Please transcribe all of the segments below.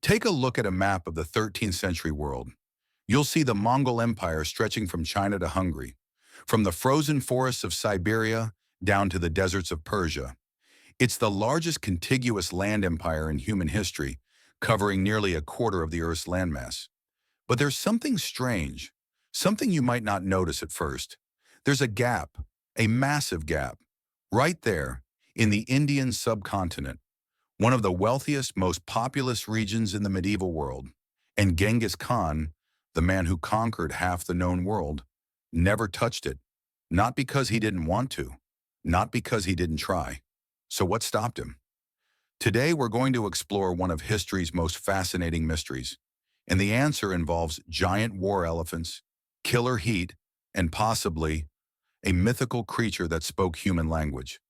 Take a look at a map of the 13th century world. You'll see the Mongol Empire stretching from China to Hungary, from the frozen forests of Siberia down to the deserts of Persia. It's the largest contiguous land empire in human history, covering nearly a quarter of the Earth's landmass. But there's something strange, something you might not notice at first. There's a gap, a massive gap, right there in the Indian subcontinent, one of the wealthiest, most populous regions in the medieval world. And Genghis Khan, the man who conquered half the known world, never touched it. Not because he didn't want to, not because he didn't try. So what stopped him? Today we're going to explore one of history's most fascinating mysteries. And the answer involves giant war elephants, killer heat, and possibly a mythical creature that spoke human language.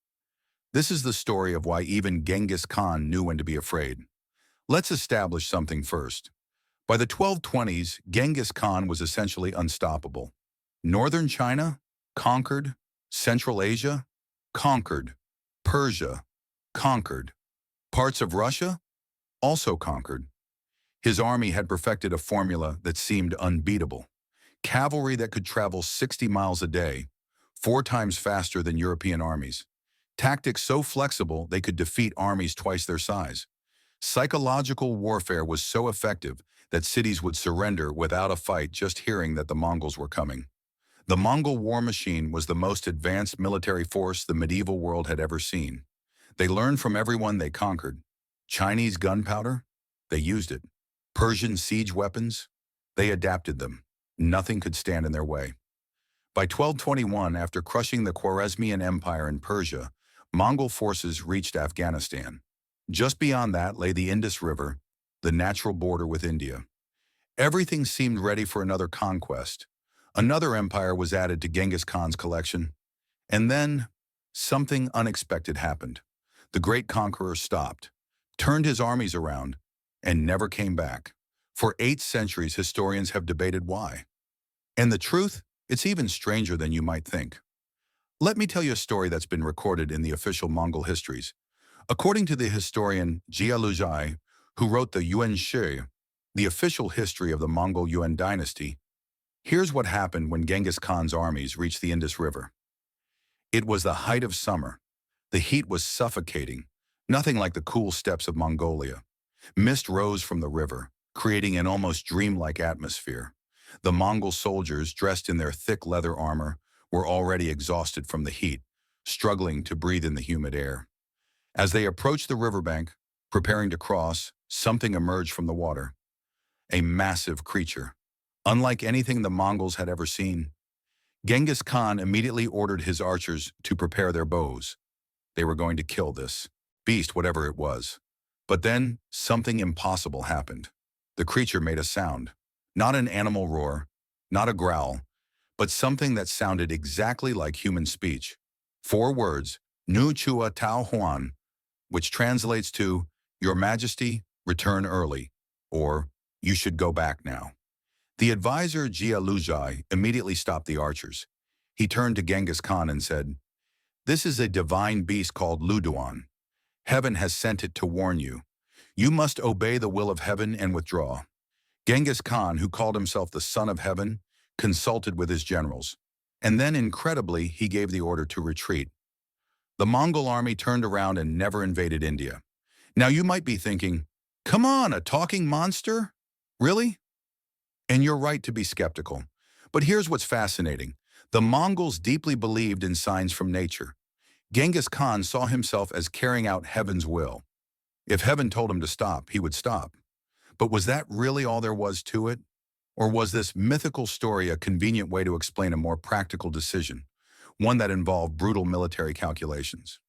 This is the story of why even Genghis Khan knew when to be afraid. Let's establish something first. By the 1220s, Genghis Khan was essentially unstoppable. Northern China, conquered. Central Asia, conquered. Persia, conquered. Parts of Russia, also conquered. His army had perfected a formula that seemed unbeatable. Cavalry that could travel 60 miles a day, 4 times faster than European armies. Tactics so flexible they could defeat armies twice their size. Psychological warfare was so effective that cities would surrender without a fight just hearing that the Mongols were coming. The Mongol war machine was the most advanced military force the medieval world had ever seen. They learned from everyone they conquered. Chinese gunpowder? They used it. Persian siege weapons? They adapted them. Nothing could stand in their way. By 1221, after crushing the Khwarezmian Empire in Persia, Mongol forces reached Afghanistan. Just beyond that lay the Indus River, the natural border with India. Everything seemed ready for another conquest. Another empire was added to Genghis Khan's collection. And then, something unexpected happened. The great conqueror stopped, turned his armies around, and never came back. For 8 centuries, historians have debated why. And the truth? It's even stranger than you might think. Let me tell you a story that's been recorded in the official Mongol histories. According to the historian Jia, who wrote the Yuan Shi, the official history of the Mongol Yuan dynasty, here's what happened when Genghis Khan's armies reached the Indus River. It was the height of summer. The heat was suffocating, nothing like the cool steppes of Mongolia. Mist rose from the river, creating an almost dreamlike atmosphere. The Mongol soldiers, dressed in their thick leather armor, were already exhausted from the heat, struggling to breathe in the humid air. As they approached the riverbank, preparing to cross, something emerged from the water. A massive creature, unlike anything the Mongols had ever seen. Genghis Khan immediately ordered his archers to prepare their bows. They were going to kill this beast, whatever it was. But then, something impossible happened. The creature made a sound. Not an animal roar, not a growl, but something that sounded exactly like human speech. 4 words, Nu Chua Tao Huan, which translates to, Your Majesty, return early, or You should go back now. The advisor Jia immediately stopped the archers. He turned to Genghis Khan and said, This is a divine beast called Luduan. Heaven has sent it to warn you. You must obey the will of heaven and withdraw. Genghis Khan, who called himself the Son of Heaven, consulted with his generals. And then, incredibly, he gave the order to retreat. The Mongol army turned around and never invaded India. Now you might be thinking, come on, a talking monster? Really? And you're right to be skeptical. But here's what's fascinating. The Mongols deeply believed in signs from nature. Genghis Khan saw himself as carrying out heaven's will. If heaven told him to stop, he would stop. But was that really all there was to it? Or was this mythical story a convenient way to explain a more practical decision, one that involved brutal military calculations?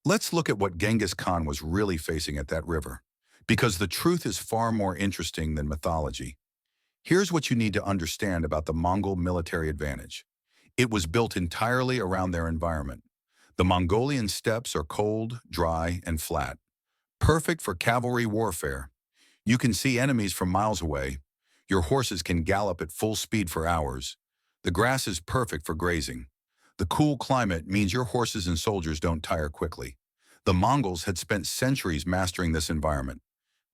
Let's look at what Genghis Khan was really facing at that river, because the truth is far more interesting than mythology. Here's what you need to understand about the Mongol military advantage. It was built entirely around their environment. The Mongolian steppes are cold, dry, and flat, perfect for cavalry warfare. You can see enemies from miles away. Your horses can gallop at full speed for hours. The grass is perfect for grazing. The cool climate means your horses and soldiers don't tire quickly. The Mongols had spent centuries mastering this environment.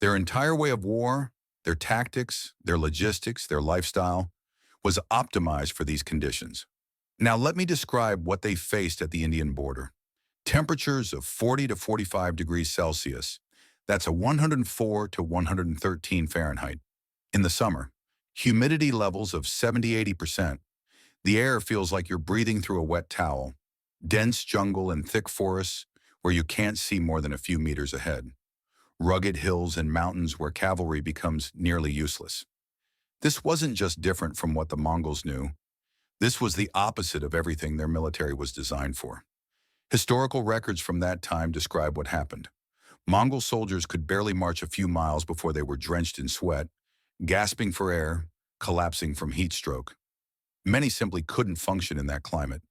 Their entire way of war, their tactics, their logistics, their lifestyle, was optimized for these conditions. Now let me describe what they faced at the Indian border. Temperatures of 40 to 45 degrees Celsius. That's a 104 to 113 Fahrenheit. In the summer, humidity levels of 70–80%. The air feels like you're breathing through a wet towel. Dense jungle and thick forests where you can't see more than a few meters ahead. Rugged hills and mountains where cavalry becomes nearly useless. This wasn't just different from what the Mongols knew. This was the opposite of everything their military was designed for. Historical records from that time describe what happened. Mongol soldiers could barely march a few miles before they were drenched in sweat, gasping for air, collapsing from heat stroke. Many simply couldn't function in that climate.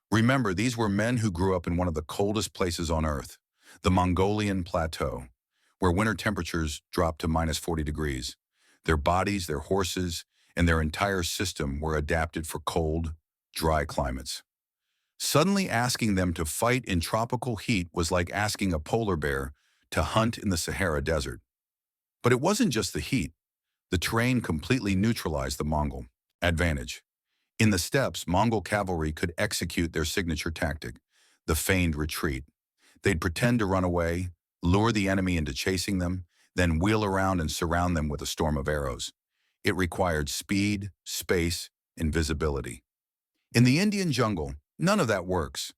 Remember, these were men who grew up in one of the coldest places on Earth, the Mongolian Plateau, where winter temperatures dropped to -40 degrees. Their bodies, their horses, and their entire system were adapted for cold, dry climates. Suddenly asking them to fight in tropical heat was like asking a polar bear to hunt in the Sahara Desert. But it wasn't just the heat. The terrain completely neutralized the Mongol advantage. In the steppes, Mongol cavalry could execute their signature tactic, the feigned retreat. They'd pretend to run away, lure the enemy into chasing them, then wheel around and surround them with a storm of arrows. It required speed, space, and visibility. In the Indian jungle, none of that works.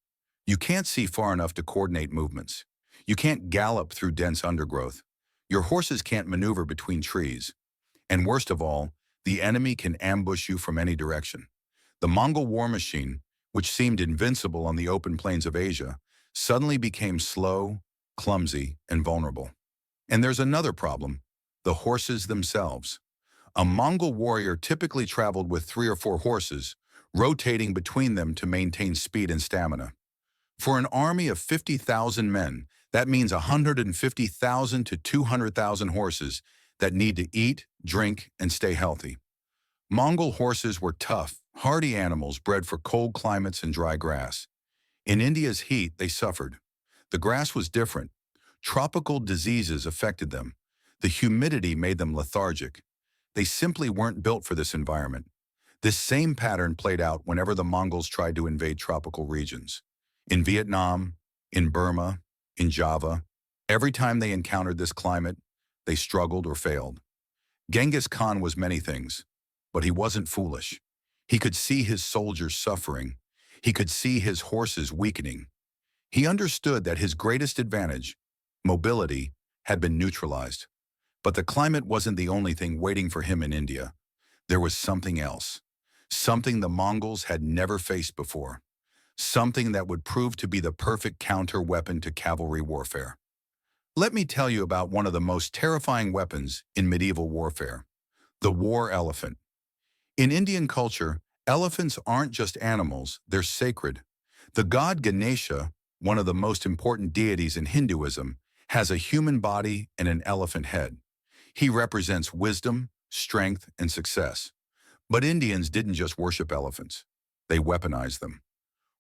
You can't see far enough to coordinate movements. You can't gallop through dense undergrowth. Your horses can't maneuver between trees. And worst of all, the enemy can ambush you from any direction. The Mongol war machine, which seemed invincible on the open plains of Asia, suddenly became slow, clumsy, and vulnerable. And there's another problem: the horses themselves. A Mongol warrior typically traveled with 3 or 4 horses, rotating between them to maintain speed and stamina. For an army of 50,000 men, that means 150,000 to 200,000 horses that need to eat, drink, and stay healthy. Mongol horses were tough, hardy animals bred for cold climates and dry grass. In India's heat, they suffered. The grass was different. Tropical diseases affected them. The humidity made them lethargic. They simply weren't built for this environment. This same pattern played out whenever the Mongols tried to invade tropical regions. In Vietnam, in Burma, in Java, every time they encountered this climate, they struggled or failed. Genghis Khan was many things, but he wasn't foolish. He could see his soldiers suffering. He could see his horses weakening. He understood that his greatest advantage, mobility, had been neutralized. But the climate wasn't the only thing waiting for him in India. There was something else. Something the Mongols had never faced before. Something that would prove to be the perfect counter-weapon to cavalry warfare. Let me tell you about one of the most terrifying weapons in medieval warfare: the war elephant. In Indian culture, elephants aren't just animals, they're sacred. The god Ganesha, one of the most important deities in Hinduism, has a human body and an elephant head. He represents wisdom, strength, and success. But Indians didn't just worship elephants. They weaponized them.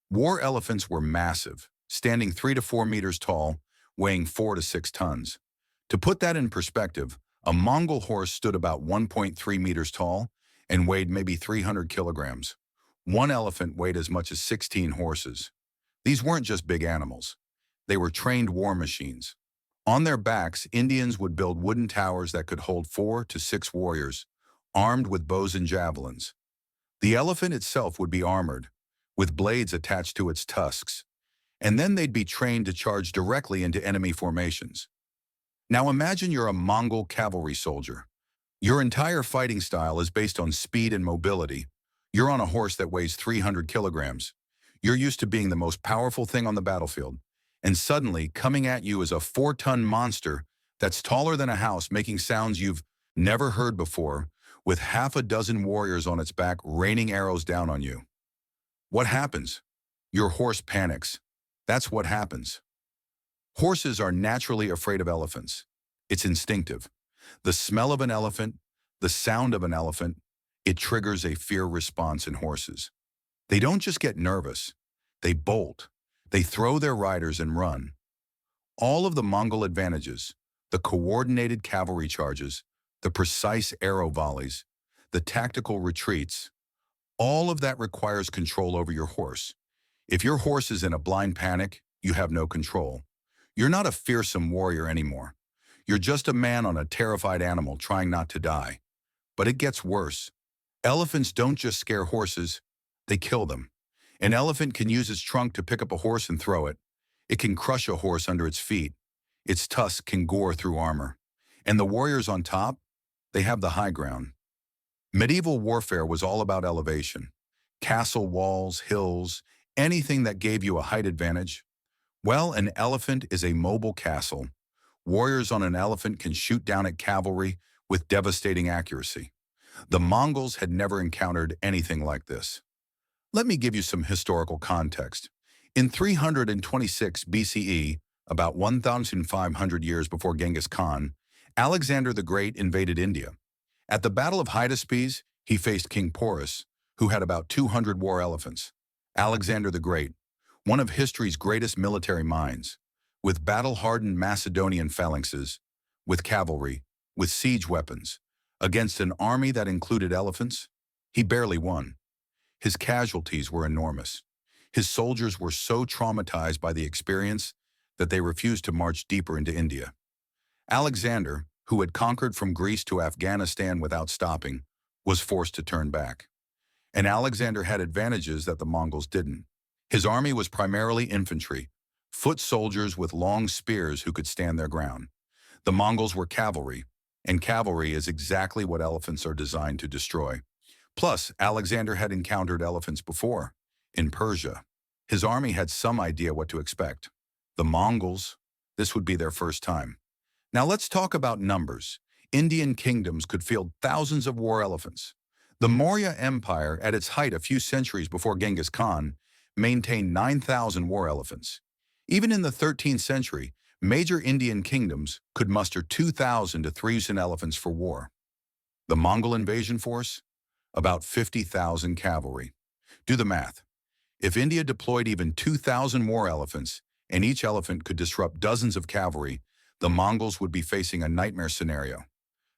War elephants were massive, standing 3 to 4 meters tall, weighing 4 to 6 tons. To put that in perspective, a Mongol horse stood about 1.3 meters tall and weighed maybe 300 kilograms. One elephant weighed as much as 16 horses. These weren't just big animals. They were trained war machines. On their backs, Indians would build wooden towers that could hold 4 to 6 warriors, armed with bows and javelins. The elephant itself would be armored, with blades attached to its tusks, and then they'd be trained to charge directly into enemy formations. Now imagine you're a Mongol cavalry soldier. Your entire fighting style is based on speed and mobility. You're on a horse that weighs 300 kilograms. You're used to being the most powerful thing on the battlefield. And suddenly, coming at you is a 4-ton monster that's taller than a house, making sounds you've never heard before, with half a dozen warriors on its back raining arrows down on you. What happens? Your horse panics. That's what happens. Horses are naturally afraid of elephants. It's instinctive. The smell of an elephant, the sound of an elephant, it triggers a fear response in horses. They don't just get nervous. They bolt. They throw their riders and run. All of the Mongol advantages, The coordinated cavalry charges, the precise arrow volleys, the tactical retreats, all of that requires control over your horse. If your horse is in a blind panic, you have no control. You're not a fearsome warrior anymore. You're just a man on a terrified animal trying not to die. But it gets worse. Elephants don't just scare horses, they kill them. An elephant can use its trunk to pick up a horse and throw it. It can crush a horse under its feet. Its tusks can gore through armor. And the warriors on top, they have the high ground. Medieval warfare was all about elevation. Castle walls, hills, anything that gave you a height advantage. Well, an elephant is a mobile castle. Warriors on an elephant can shoot down at cavalry with devastating accuracy. The Mongols had never encountered anything like this. Let me give you some historical context. In 326 BCE, about 1,500 years before Genghis Khan, Alexander the Great invaded India. At the Battle of Hydaspes, he faced King Porus, who had about 200 war elephants. Alexander the Great, one of history's greatest military minds, with battle-hardened Macedonian phalanxes, with cavalry, with siege weapons, against an army that included elephants, he barely won. His casualties were enormous. His soldiers were so traumatized by the experience that they refused to march deeper into India. Alexander, who had conquered from Greece to Afghanistan without stopping, was forced to turn back. And Alexander had advantages that the Mongols didn't. His army was primarily infantry, foot soldiers with long spears who could stand their ground. The Mongols were cavalry, and cavalry is exactly what elephants are designed to destroy. Plus, Alexander had encountered elephants before, in Persia. His army had some idea what to expect. The Mongols, this would be their first time. Now let's talk about numbers. Indian kingdoms could field thousands of war elephants. The Maurya Empire, at its height a few centuries before Genghis Khan, maintained 9,000 war elephants. Even in the 13th century, major Indian kingdoms could muster 2,000 to 3,000 elephants for war. The Mongol invasion force? About 50,000 cavalry. Do the math. If India deployed even 2,000 war elephants, and each elephant could disrupt dozens of cavalry, the Mongols would be facing a nightmare scenario.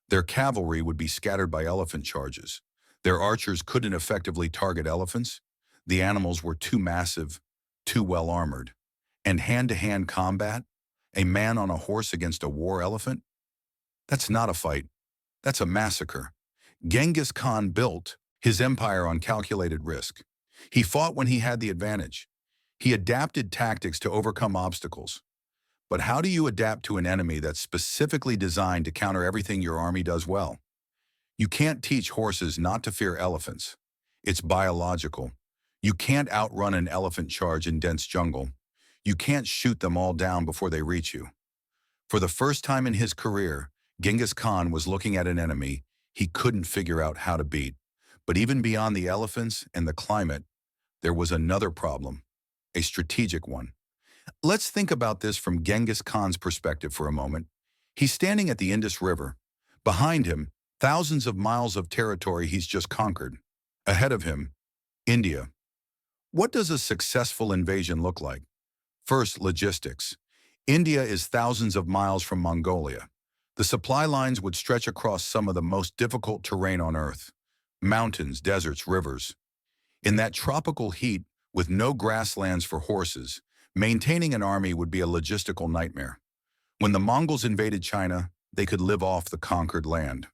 Their cavalry would be scattered by elephant charges. Their archers couldn't effectively target elephants. The animals were too massive, too well armored. And hand-to-hand combat? A man on a horse against a war elephant? That's not a fight. That's a massacre. Genghis Khan built his empire on calculated risk. He fought when he had the advantage. He adapted tactics to overcome obstacles. But how do you adapt to an enemy that's specifically designed to counter everything your army does well? You can't teach horses not to fear elephants. It's biological. You can't outrun an elephant charge in dense jungle. You can't shoot them all down before they reach you. For the first time in his career, Genghis Khan was looking at an enemy he couldn't figure out how to beat. But even beyond the elephants and the climate, there was another problem, a strategic one. Let's think about this from Genghis Khan's perspective for a moment. He's standing at the Indus River. Behind him, thousands of miles of territory he's just conquered. Ahead of him, India. What does a successful invasion look like? First, logistics. India is thousands of miles from Mongolia. The supply lines would stretch across some of the most difficult terrain on Earth. Mountains, deserts, rivers. In that tropical heat, with no grasslands for horses, maintaining an army would be a logistical nightmare. When the Mongols invaded China, they could live off the conquered land.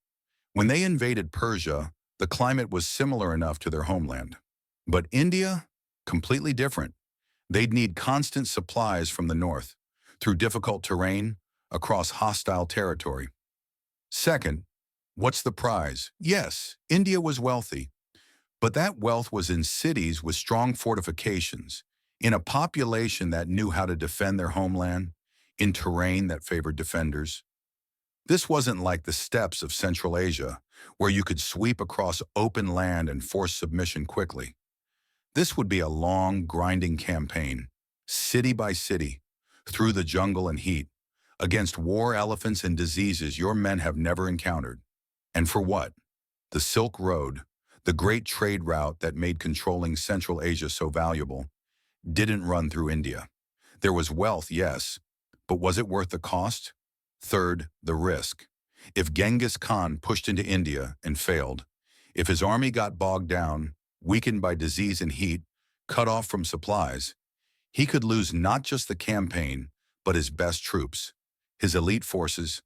When they invaded Persia, the climate was similar enough to their homeland. But India? Completely different. They'd need constant supplies from the north, through difficult terrain, across hostile territory. Second, what's the prize? Yes, India was wealthy, but that wealth was in cities with strong fortifications, in a population that knew how to defend their homeland, in terrain that favored defenders. This wasn't like the steppes of Central Asia, where you could sweep across open land and force submission quickly. This would be a long, grinding campaign, city by city, through the jungle and heat, against war elephants and diseases your men have never encountered. And for what? The Silk Road, the great trade route that made controlling Central Asia so valuable, didn't run through India. There was wealth, yes, but was it worth the cost? Third, the risk. If Genghis Khan pushed into India and failed, if his army got bogged down, weakened by disease and heat, cut off from supplies, he could lose not just the campaign, but his best troops, his elite forces,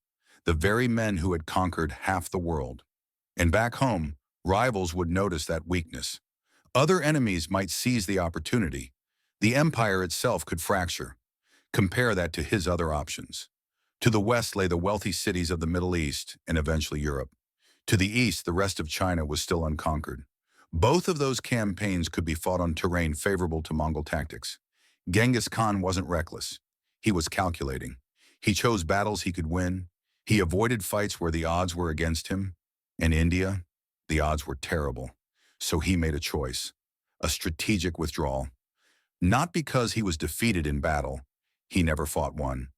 the very men who had conquered half the world. And back home, rivals would notice that weakness. Other enemies might seize the opportunity. The empire itself could fracture. Compare that to his other options. To the west lay the wealthy cities of the Middle East and eventually Europe. To the east, the rest of China was still unconquered. Both of those campaigns could be fought on terrain favorable to Mongol tactics. Genghis Khan wasn't reckless. He was calculating. He chose battles he could win. He avoided fights where the odds were against him. In India, the odds were terrible. So he made a choice, a strategic withdrawal. Not because he was defeated in battle, he never fought one,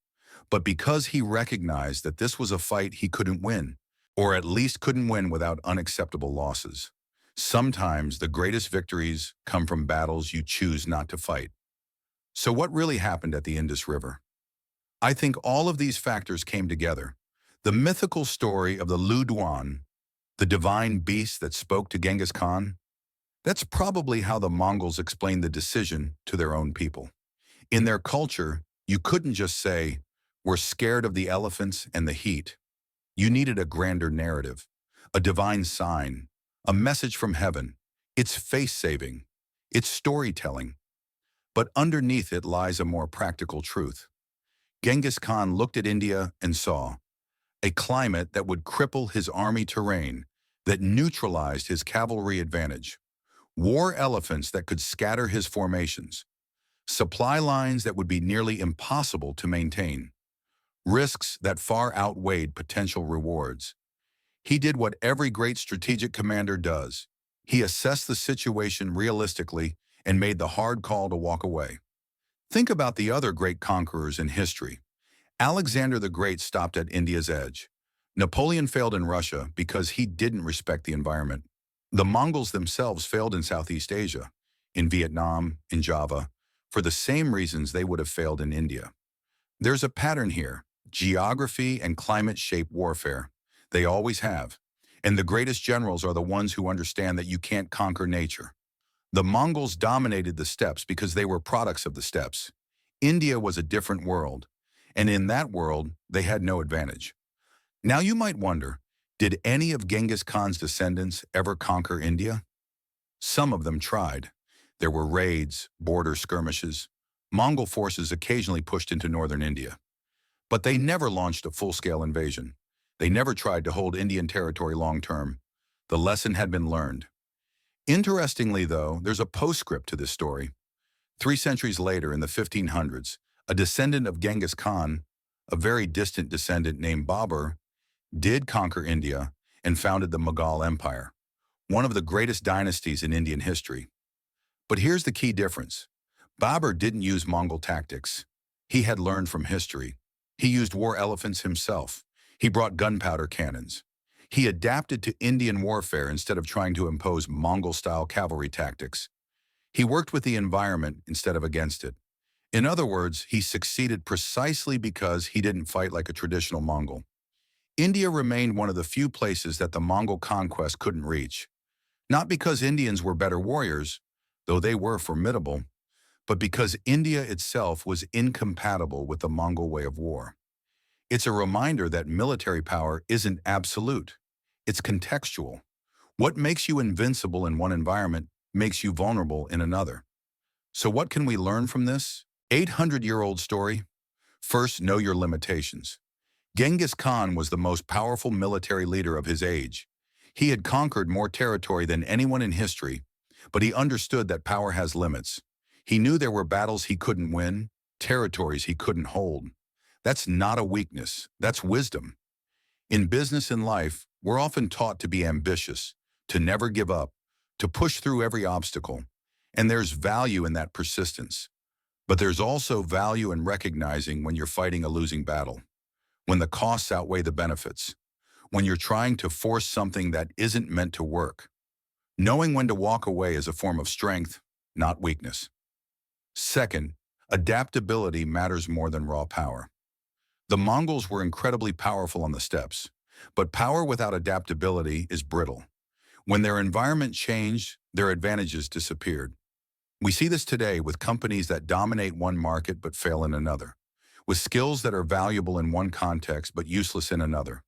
but because he recognized that this was a fight he couldn't win, or at least couldn't win without unacceptable losses. Sometimes the greatest victories come from battles you choose not to fight. So what really happened at the Indus River? I think all of these factors came together. The mythical story of the Luduan, the divine beast that spoke to Genghis Khan, that's probably how the Mongols explained the decision to their own people. In their culture, you couldn't just say, "We're scared of the elephants and the heat." You needed a grander narrative, a divine sign, a message from heaven. It's face-saving. It's storytelling. But underneath it lies a more practical truth. Genghis Khan looked at India and saw a climate that would cripple his army terrain, that neutralized his cavalry advantage, war elephants that could scatter his formations, supply lines that would be nearly impossible to maintain, risks that far outweighed potential rewards. He did what every great strategic commander does. He assessed the situation realistically and made the hard call to walk away. Think about the other great conquerors in history. Alexander the Great stopped at India's edge. Napoleon failed in Russia because he didn't respect the environment. The Mongols themselves failed in Southeast Asia, in Vietnam, in Java, for the same reasons they would have failed in India. There's a pattern here. Geography and climate shape warfare. They always have. And the greatest generals are the ones who understand that you can't conquer nature. The Mongols dominated the steppes because they were products of the steppes. India was a different world, and in that world, they had no advantage. Now you might wonder, did any of Genghis Khan's descendants ever conquer India? Some of them tried. There were raids, border skirmishes. Mongol forces occasionally pushed into northern India. But they never launched a full-scale invasion. They never tried to hold Indian territory long-term. The lesson had been learned. Interestingly, though, there's a postscript to this story. 3 centuries later, in the 1500s, a descendant of Genghis Khan, a very distant descendant named Babur, did conquer India and founded the Mongol Empire, one of the greatest dynasties in Indian history. But here's the key difference. Babur didn't use Mongol tactics. He had learned from history. He used war elephants himself. He brought gunpowder cannons. He adapted to Indian warfare instead of trying to impose Mongol-style cavalry tactics. He worked with the environment instead of against it. In other words, he succeeded precisely because he didn't fight like a traditional Mongol. India remained one of the few places that the Mongol conquest couldn't reach. Not because Indians were better warriors, though they were formidable, but because India itself was incompatible with the Mongol way of war. It's a reminder that military power isn't absolute. It's contextual. What makes you invincible in one environment makes you vulnerable in another. So what can we learn from this 800-year-old story? First, know your limitations. Genghis Khan was the most powerful military leader of his age. He had conquered more territory than anyone in history, but he understood that power has limits. He knew there were battles he couldn't win, territories he couldn't hold. That's not a weakness, that's wisdom. In business and life, we're often taught to be ambitious, to never give up, to push through every obstacle. And there's value in that persistence. But there's also value in recognizing when you're fighting a losing battle, when the costs outweigh the benefits, when you're trying to force something that isn't meant to work. Knowing when to walk away is a form of strength, not weakness. Second, adaptability matters more than raw power. The Mongols were incredibly powerful on the steppes, but power without adaptability is brittle. When their environment changed, their advantages disappeared. We see this today with companies that dominate one market but fail in another, with skills that are valuable in one context but useless in another.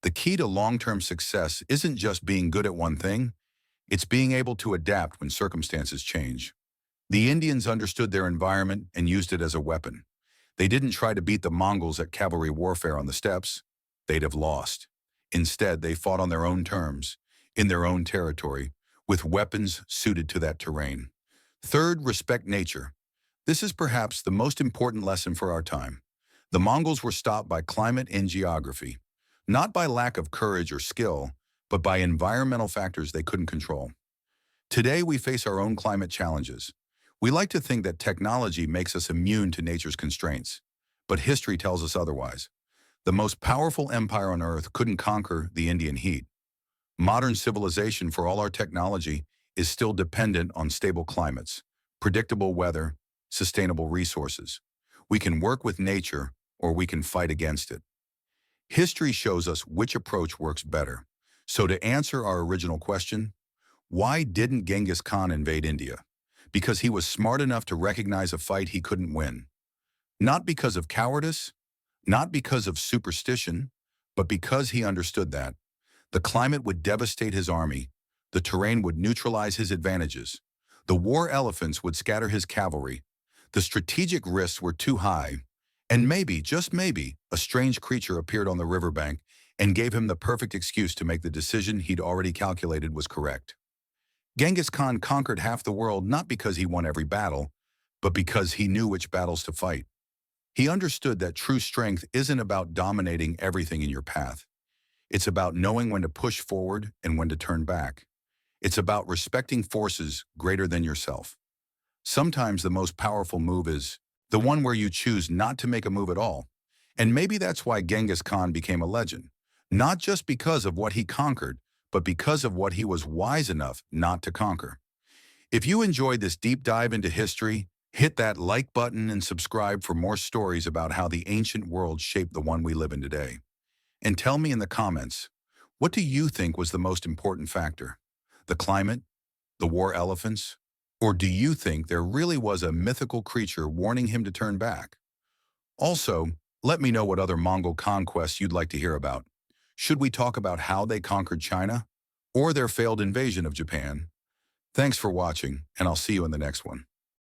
The key to long-term success isn't just being good at one thing, it's being able to adapt when circumstances change. The Indians understood their environment and used it as a weapon. They didn't try to beat the Mongols at cavalry warfare on the steppes. They'd have lost. Instead, they fought on their own terms, in their own territory, with weapons suited to that terrain. Third, respect nature. This is perhaps the most important lesson for our time. The Mongols were stopped by climate and geography, not by lack of courage or skill, but by environmental factors they couldn't control. Today, we face our own climate challenges. We like to think that technology makes us immune to nature's constraints, but history tells us otherwise. The most powerful empire on Earth couldn't conquer the Indian heat. Modern civilization, for all our technology, is still dependent on stable climates, predictable weather, sustainable resources. We can work with nature, or we can fight against it. History shows us which approach works better. So to answer our original question, why didn't Genghis Khan invade India? Because he was smart enough to recognize a fight he couldn't win. Not because of cowardice, not because of superstition, but because he understood that the climate would devastate his army, the terrain would neutralize his advantages, the war elephants would scatter his cavalry, the strategic risks were too high, and maybe, just maybe, a strange creature appeared on the riverbank and gave him the perfect excuse to make the decision he'd already calculated was correct. Genghis Khan conquered half the world not because he won every battle, but because he knew which battles to fight. He understood that true strength isn't about dominating everything in your path. It's about knowing when to push forward and when to turn back. It's about respecting forces greater than yourself. Sometimes the most powerful move is the one where you choose not to make a move at all. And maybe that's why Genghis Khan became a legend. Not just because of what he conquered, but because of what he was wise enough not to conquer. If you enjoyed this deep dive into history, hit that like button and subscribe for more stories about how the ancient world shaped the one we live in today. And tell me in the comments, what do you think was the most important factor? The climate? The war elephants? Or do you think there really was a mythical creature warning him to turn back? Also, let me know what other Mongol conquests you'd like to hear about. Should we talk about how they conquered China? Or their failed invasion of Japan? Thanks for watching, and I'll see you in the next one.